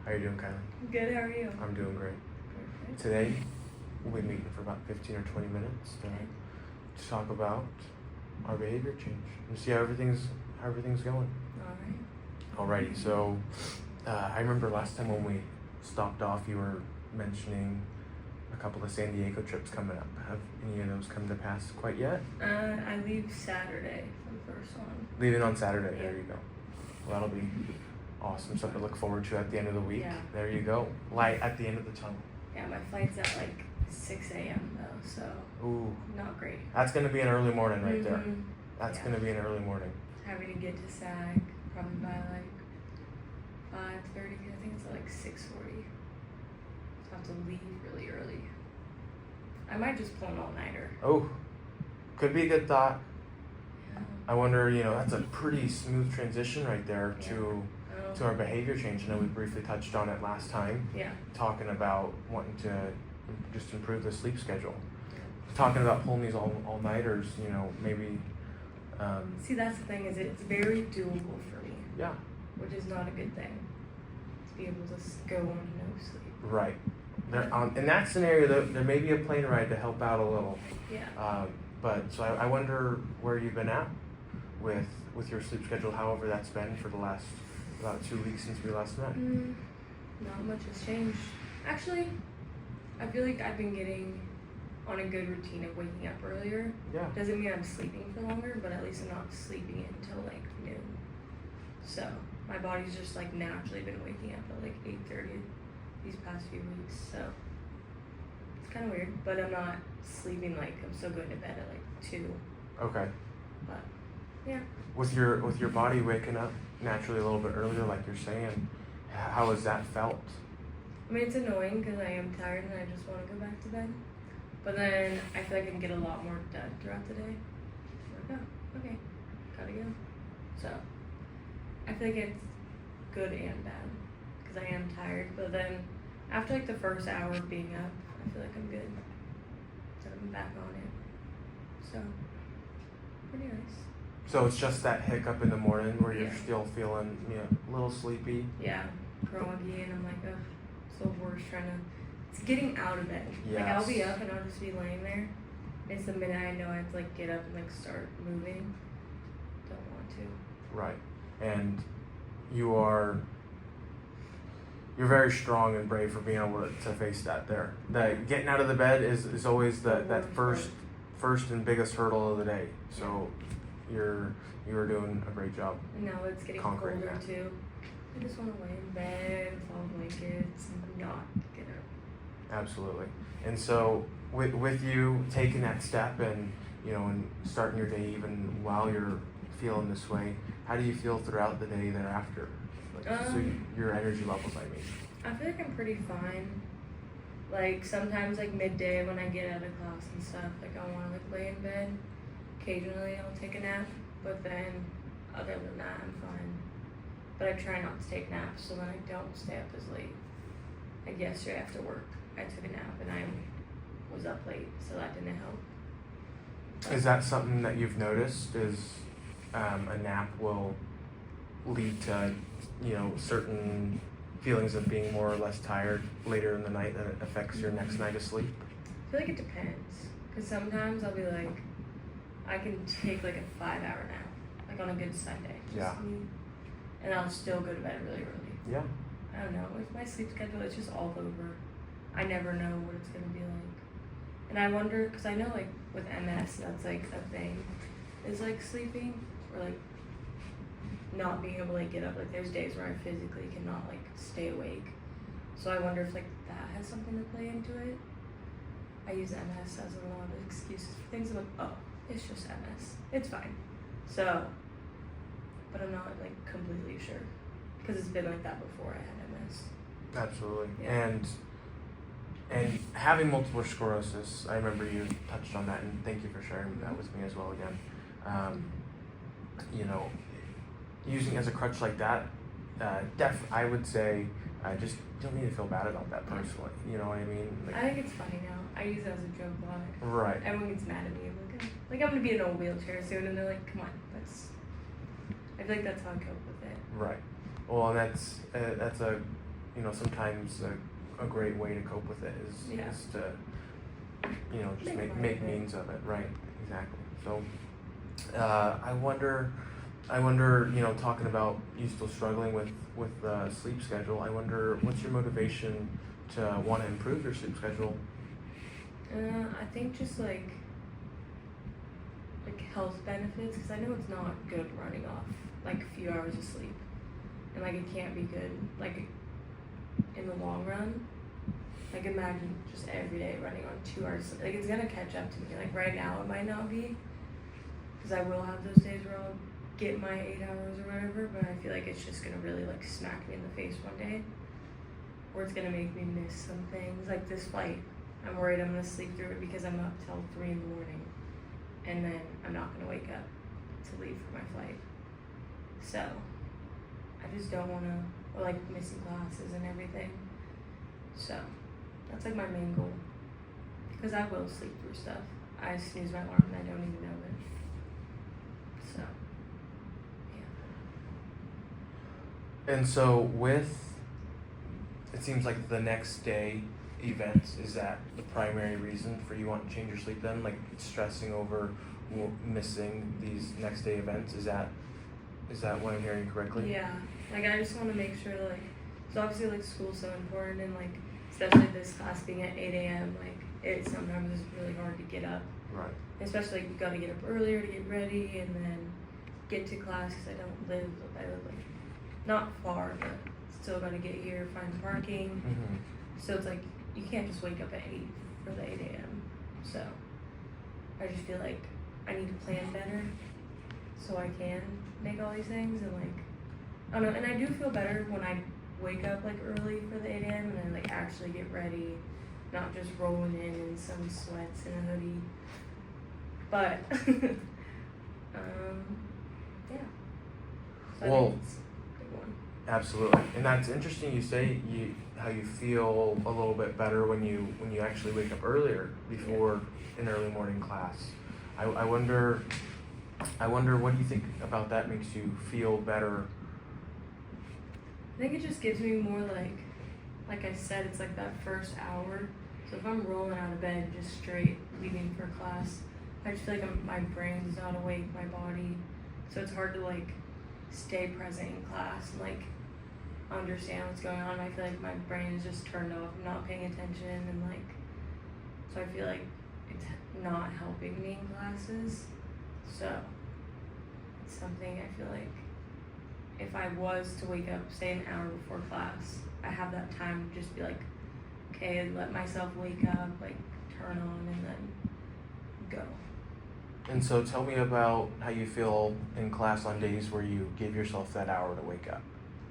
How you doing, Kylie? Good, how are you? I'm doing great. Perfect. Today, we'll be meeting for about 15 or 20 minutes to talk about our behavior change and see how everything's going. Alright. Alrighty, so I remember last time when we stopped off, you were mentioning a couple of San Diego trips coming up. Have any of those come to pass quite yet? I leave Saturday for the first one. Leaving on Saturday, Yeah. there you go. Well, that'll be awesome, something to look forward to at the end of the week. Yeah. There you go. Light at the end of the tunnel. Yeah, my flight's at like 6 a.m. though, so Ooh, not great. that's gonna be an early morning right there. Mhm. That's Yeah. gonna be an early morning. Having to get to SAG probably by like 5:30. I think it's at like 6:40. So I have to leave really early. I might just pull an all-nighter. Oh, could be a good thought. Yeah. I wonder, that's a pretty smooth transition right there to Oh. our behavior change. I know we briefly touched on it last time, Yeah. talking about wanting to just improve the sleep schedule. Talking about pulling these all-nighters, maybe, See, that's the thing, is it's very doable for me, yeah, which is not a good thing. To be able to go on no sleep. right. In that scenario, there may be a plane ride to help out a little. Yeah. But so I wonder where you've been at with your sleep schedule, however that's been for the last about 2 weeks since we last met. Not much has changed. Actually, I feel like I've been getting on a good routine of waking up earlier. Yeah. Doesn't mean I'm sleeping for longer, but at least I'm not sleeping until like noon. So my body's just like naturally been waking up at like 8:30 these past few weeks. So it's kind of weird, but I'm not sleeping like I'm still going to bed at like 2. Okay. But yeah. With your body waking up naturally a little bit earlier, like you're saying, how has that felt? I mean, it's annoying because I am tired and I just want to go back to bed. But then I feel like I can get a lot more done throughout the day. Like, oh, okay, gotta go. So I feel like it's good and bad because I am tired. But then after like the first hour of being up, I feel like I'm good. So I'm back on it. So pretty nice. So it's just that hiccup in the morning where you're Yeah. still feeling a little sleepy. Yeah, groggy, and I'm like, ugh, so worse trying to. It's getting out of bed. Like I'll be Yes. up and I'll just be laying there. It's the minute I know I have to like get up and like start moving. Don't want to. Right. And you're very strong and brave for being able to face that there. That getting out of the bed is always that worst first and biggest hurdle of the day. So you're doing a great job. And now it's getting Conquering colder that. too. I just want to lay in bed with all blankets and not get up. Absolutely. And so with you taking that step and and starting your day even while you're feeling this way, how do you feel throughout the day thereafter? Your energy levels, I mean. I feel like I'm pretty fine. Like sometimes like midday when I get out of class and stuff, like I want to like lay in bed. Occasionally I'll take a nap, but then other than that I'm fine. But I try not to take naps so then I don't stay up as late. Like yesterday after work, I took a nap and I was up late, so that didn't help. Is that something that you've noticed? Is a nap will lead to certain feelings of being more or less tired later in the night that it affects your next night of sleep? I feel like it depends, because sometimes I'll be like, I can take like a 5-hour nap, like on a good Sunday. Yeah. And I'll still go to bed really early. Yeah. I don't know, with my sleep schedule, it's just all over. I never know what it's gonna be like. And I wonder, because I know like with MS, that's like a thing, is like sleeping, or like not being able to like get up. Like there's days where I physically cannot like stay awake. So I wonder if like that has something to play into it. I use MS as a lot of excuses for things. I'm like, oh, it's just MS. It's fine. So, but I'm not like completely sure. Because it's been like that before I had MS. Absolutely. Yeah. And having multiple sclerosis, I remember you touched on that, and thank you for sharing that with me as well again. Using it as a crutch like that, I would say, just don't need to feel bad about that personally. You know what I mean? I think it's funny now. I use it as a joke a lot. Right. Everyone gets mad at me. Like I'm gonna be in a wheelchair soon, and they're like, "Come on, I feel like that's how I cope with it." Right. Well, and that's a you know, sometimes a great way to cope with it Yeah. is to, you know, just Make make fun of it. means of it, right? Exactly. So, I wonder, you know, talking about you still struggling with the sleep schedule. I wonder what's your motivation to want to improve your sleep schedule? I think just like health benefits, because I know it's not good running off like a few hours of sleep, and like it can't be good like in the long run. Like imagine just every day running on 2 hours. Like it's gonna catch up to me. Like right now it might not be, because I will have those days where I'll get my 8 hours or whatever. But I feel like it's just gonna really like smack me in the face one day, or it's gonna make me miss some things. Like this flight, I'm worried I'm gonna sleep through it because I'm up till 3 in the morning, and then I'm not gonna wake up to leave for my flight. So I just don't wanna, or like missing classes and everything. So that's like my main goal, because I will sleep through stuff. I snooze my alarm and I don't even know it. So yeah. And so with, it seems like the next day events, is that the primary reason for you wanting to change your sleep then? Like stressing over missing these next day events? Is that what I'm hearing correctly? Yeah, like I just want to make sure like, so obviously like school's so important, and like especially this class being at 8 a.m. like it sometimes is really hard to get up. Right. Especially like you gotta get up earlier to get ready and then get to class, because I live like not far, but still gotta get here, find parking. Mm-hmm. So it's like you can't just wake up at 8 for the 8 a.m. So I just feel like I need to plan better so I can make all these things, and like I don't know, and I do feel better when I wake up like early for the 8 a.m. and then like actually get ready, not just rolling in some sweats and a hoodie. But yeah. So I Well, think it's a big one. absolutely. And that's interesting you say how you feel a little bit better when you actually wake up earlier before an early morning class. I wonder what do you think about that makes you feel better? I think it just gives me more like I said, it's like that first hour. So if I'm rolling out of bed just straight leaving for class, I just feel like my brain's not awake, my body. So it's hard to like stay present in class and like understand what's going on. I feel like my brain is just turned off, I'm not paying attention, and like, so I feel like it's not helping me in classes. So it's something I feel like if I was to wake up, say an hour before class, I have that time to just be like, okay, let myself wake up, like turn on, and then go. And so tell me about how you feel in class on days where you give yourself that hour to wake up.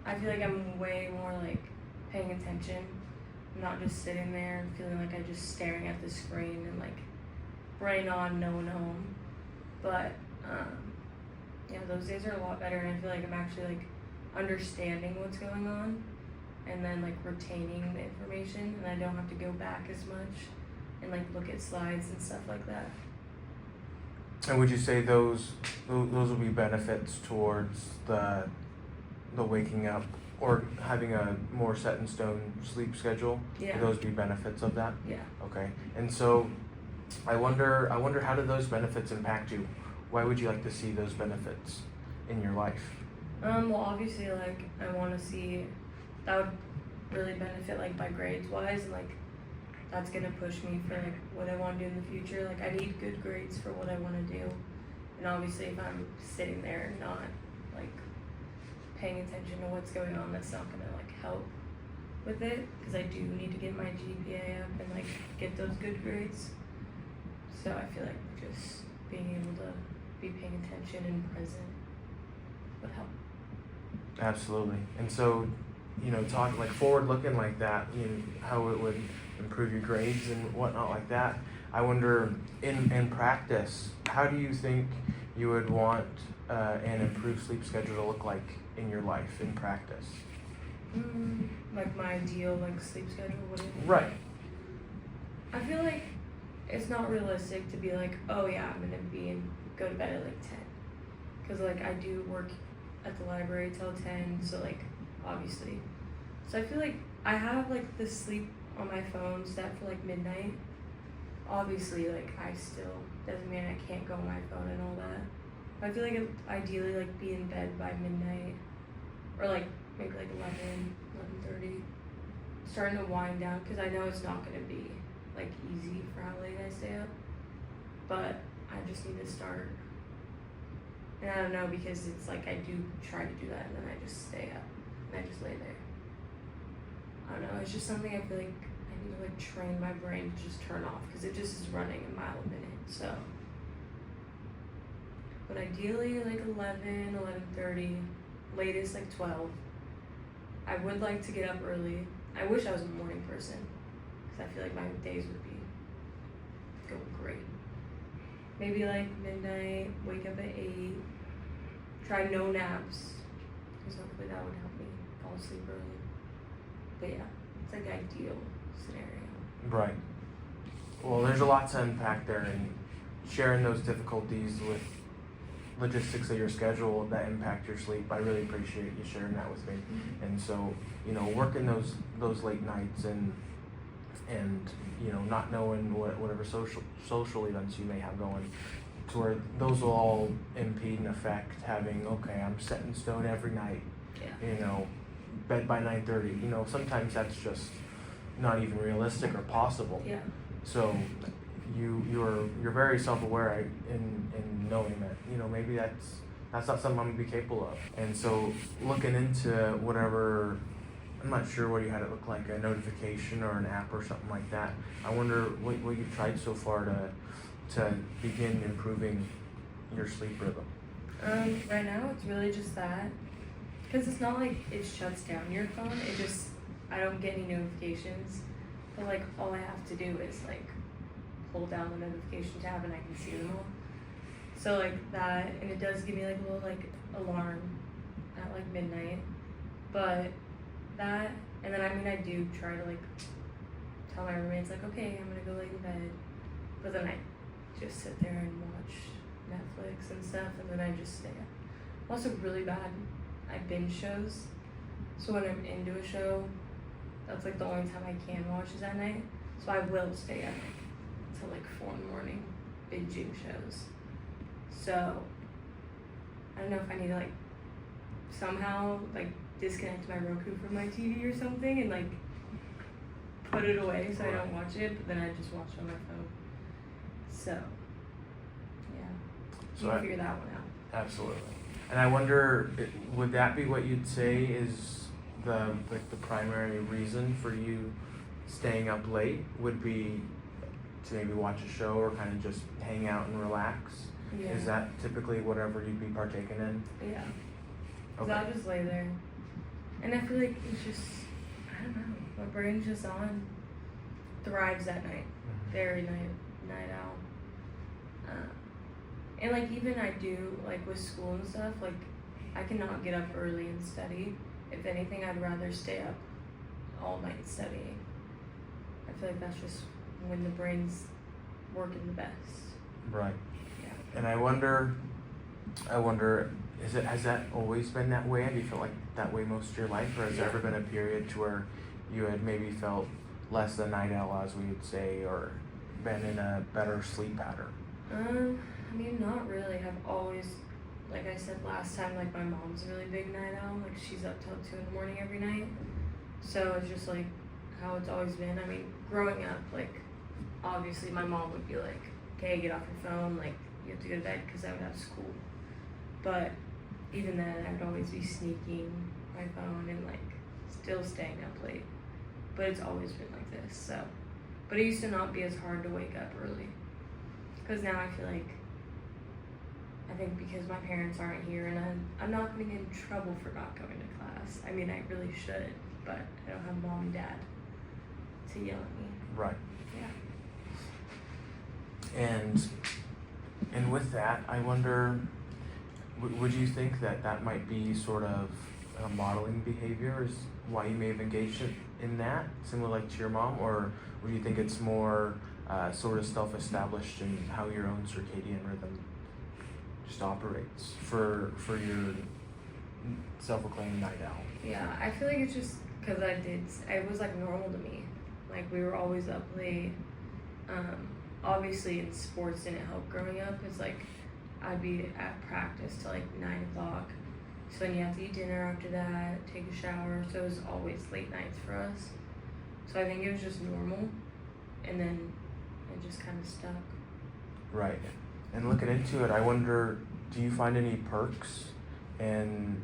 I feel like I'm way more like paying attention. I'm not just sitting there and feeling like I'm just staring at the screen and like brain on, no one home. But yeah, those days are a lot better, and I feel like I'm actually like understanding what's going on and then like retaining the information, and I don't have to go back as much and like look at slides and stuff like that. And would you say those will be benefits towards the waking up or having a more set in stone sleep schedule? Yeah. Would those be benefits of that? Yeah. Okay. And so I wonder how do those benefits impact you? Why would you like to see those benefits in your life? Well, obviously, like I want to see that would really benefit like my grades wise, and like that's gonna push me for like what I want to do in the future. Like I need good grades for what I want to do, and obviously if I'm sitting there and not like paying attention to what's going on, that's not gonna like help with it, because I do need to get my GPA up and like get those good grades. So I feel like just being able to be paying attention and present would help. Absolutely. And so, you know, talk like forward looking like that, you know, how it would improve your grades and whatnot like that. I wonder in practice, how do you think you would want an improved sleep schedule to look like in your life in practice? Like my ideal like sleep schedule, what do you think? Right. I feel like it's not realistic to be like, oh yeah, I'm gonna go to bed at like 10, because like I do work at the library till 10, so like obviously So I feel like I have like the sleep on my phone set for like midnight. Obviously, like I still doesn't mean I can't go on my phone and all that. But I feel like it, ideally like be in bed by midnight, or like maybe like 11:30, starting to wind down because I know it's not gonna be like easy for how late I stay up. But I just need to start. And I don't know because it's like I do try to do that and then I just stay up and I just lay there. I don't know, it's just something I feel like I need to like train my brain to just turn off because it just is running a mile a minute, so. But ideally like 11:30, latest like 12. I would like to get up early. I wish I was a morning person because I feel like my days would be going great. Maybe like midnight, wake up at 8, try no naps because hopefully that would help me fall asleep early. But yeah, it's like ideal scenario. Right. Well, there's a lot to unpack there, and sharing those difficulties with logistics of your schedule that impact your sleep. I really appreciate you sharing that with me. And so, working those late nights and not knowing whatever social events you may have going, to where those will all impede and affect having, okay, I'm set in stone every night. Yeah. Bed by 9:30. Sometimes that's just not even realistic or possible. Yeah. So you're very self-aware in knowing that maybe that's not something I'm gonna be capable of. And so looking into whatever, I'm not sure what you had it look like, a notification or an app or something like that. I wonder what you've tried so far to begin improving your sleep rhythm. Right now it's really just that. Because it's not like it shuts down your phone, I don't get any notifications. But like all I have to do is like hold down the notification tab and I can see them all. So like that, and it does give me like a little like alarm at like midnight. But that, and then I do try to like tell my roommates like, okay, I'm gonna go lay in bed. But then I just sit there and watch Netflix and stuff, and then I just stay up. I'm also really bad. I binge shows, so when I'm into a show, that's like the only time I can watch is at night. So I will stay up until like 4 in the morning, binging shows. So I don't know if I need to like somehow like disconnect my Roku from my TV or something and like put it away so I don't watch it, but then I just watch it on my phone. So yeah, So you can figure that one out. Absolutely. And I wonder, would that be what you'd say is the primary reason for you staying up late? Would be to maybe watch a show or kind of just hang out and relax? Yeah. Is that typically whatever you'd be partaking in? Yeah. Cause Okay. I'll just lay there, and I feel like it's just, I don't know, my brain's just thrives at night, very night owl. And like even I do like with school and stuff, like I cannot get up early and study. If anything, I'd rather stay up all night studying. I feel like that's just when the brain's working the best. Right. Yeah. And I wonder, has that always been that way? Have you felt like that way most of your life, or has there ever been a period to where you had maybe felt less than night owl, as we would say, or been in a better sleep pattern? I mean, not really. I've always, like I said last time, like my mom's a really big night owl. Like she's up till 2 in the morning every night. So it's just like how it's always been. I mean, growing up, like obviously my mom would be like, okay, get off your phone. Like you have to go to bed because I would have school. But even then, I would always be sneaking my phone and like still staying up late. But it's always been like this. So, but it used to not be as hard to wake up early. Because now I feel like, I think because my parents aren't here and I'm not going to get in trouble for not going to class. I mean, I really should, but I don't have mom and dad to yell at me. Right. Yeah. And with that, I wonder, would you think that might be sort of a modeling behavior is why you may have engaged in that, similar like to your mom, or would you think it's more sort of self-established in how your own circadian rhythm just operates for your self-proclaimed night owl? Yeah, I feel like it's just because it was like normal to me. Like we were always up late. Obviously in sports didn't help growing up. It's like I'd be at practice till like 9 o'clock. So then you have to eat dinner after that, take a shower. So it was always late nights for us. So I think it was just normal, and then it just kind of stuck. Right. And looking into it, I wonder, do you find any perks in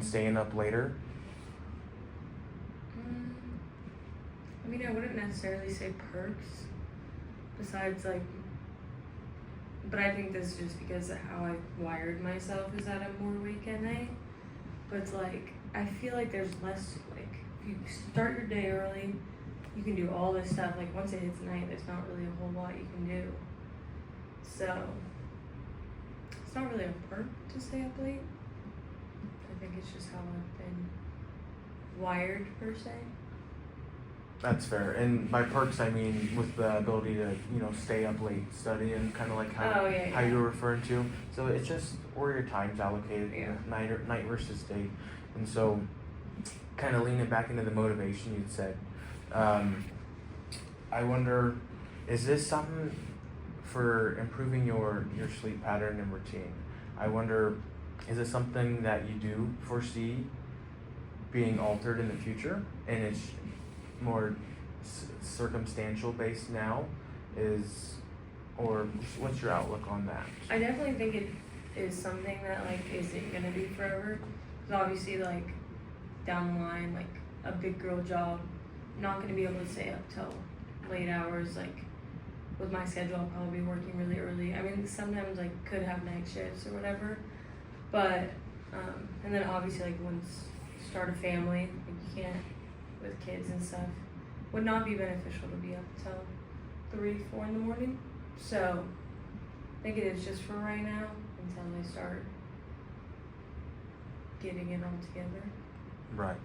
staying up later? I mean, I wouldn't necessarily say perks, besides like, but I think this is just because of how I wired myself is that I'm more awake at night. But it's like, I feel like there's less, like, if you start your day early, you can do all this stuff. Like, once it hits night, there's not really a whole lot you can do. So, it's not really a perk to stay up late. I think it's just how I've been wired, per se. That's fair. And by perks, I mean with the ability to, stay up late studying, kind of like how you were referring to. So it's just where your time's allocated, night versus day. And so, kind of leaning back into the motivation you'd said, I wonder, is this something for improving your sleep pattern and routine? I wonder, is it something that you do foresee being altered in the future, and it's more circumstantial based now, or what's your outlook on that? I definitely think it is something that like isn't gonna be forever. Because obviously, like down the line, like a big girl job, not gonna be able to stay up till late hours. Like with my schedule, I'll probably be working really early. I mean, sometimes I could have night shifts or whatever, but and then obviously like once you start a family, like you can't with kids and stuff. Would not be beneficial to be up till 3, 4 in the morning. So I think it is just for right now until I start getting it all together. Right.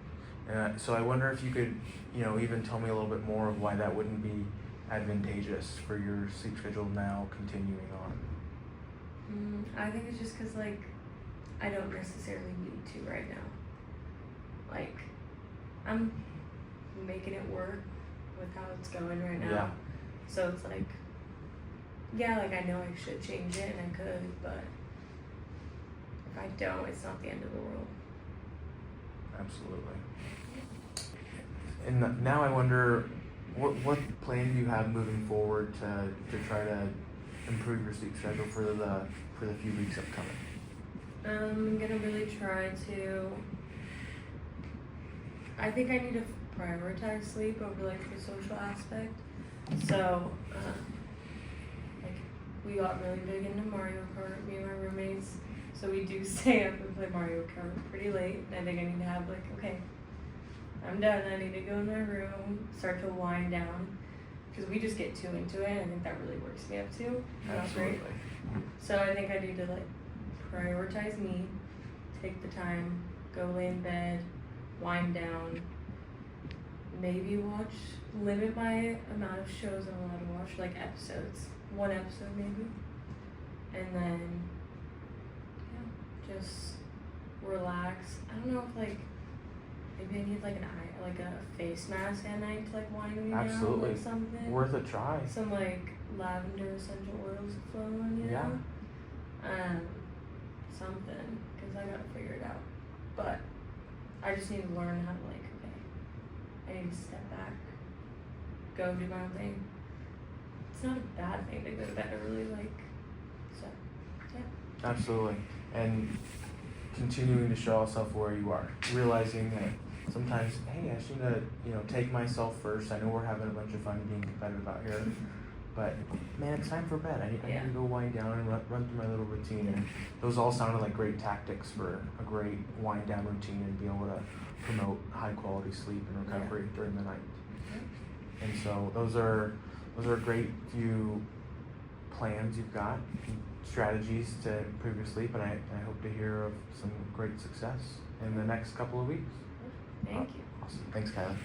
So I wonder if you could, even tell me a little bit more of why that wouldn't be advantageous for your sleep schedule now continuing on. I think it's just because like I don't necessarily need to right now. Like I'm making it work with how it's going right now. Yeah. So it's like, like I know I should change it and I could, but if I don't, it's not the end of the world. Absolutely. And now I wonder, what plan do you have moving forward to try to improve your sleep schedule for the few weeks upcoming? I'm gonna really try to. I think I need to prioritize sleep over like the social aspect. So, like we got really big into Mario Kart, me and my roommates. So we do stay up and play Mario Kart pretty late. And I think I need to have like, okay, I'm done. I need to go in my room, start to wind down, because we just get too into it. And I think that really works me up too. Absolutely. So I think I need to like prioritize me, take the time, go lay in bed, wind down, maybe limit my amount of shows I'm allowed to watch, like episodes, 1 episode maybe, and then just relax. I don't know if like maybe I need like a face mask at night to like wind me down, like something. Worth a try. Some like lavender essential oils to flow on, something, because I gotta figure it out. But I just need to learn how to like, okay, I need to step back, go do my own thing. It's not a bad thing to go to bed early, like, so, yeah. Absolutely. And continuing to show yourself where you are, realizing that sometimes, hey, I just need to, take myself first. I know we're having a bunch of fun being competitive out here, but man, it's time for bed. I need to go wind down and run through my little routine. And those all sounded like great tactics for a great wind down routine and be able to promote high quality sleep and recovery during the night. And so those are great few plans you've got, strategies to improve your sleep, and I hope to hear of some great success in the next couple of weeks. Thank you. Awesome. Thanks, Kylie.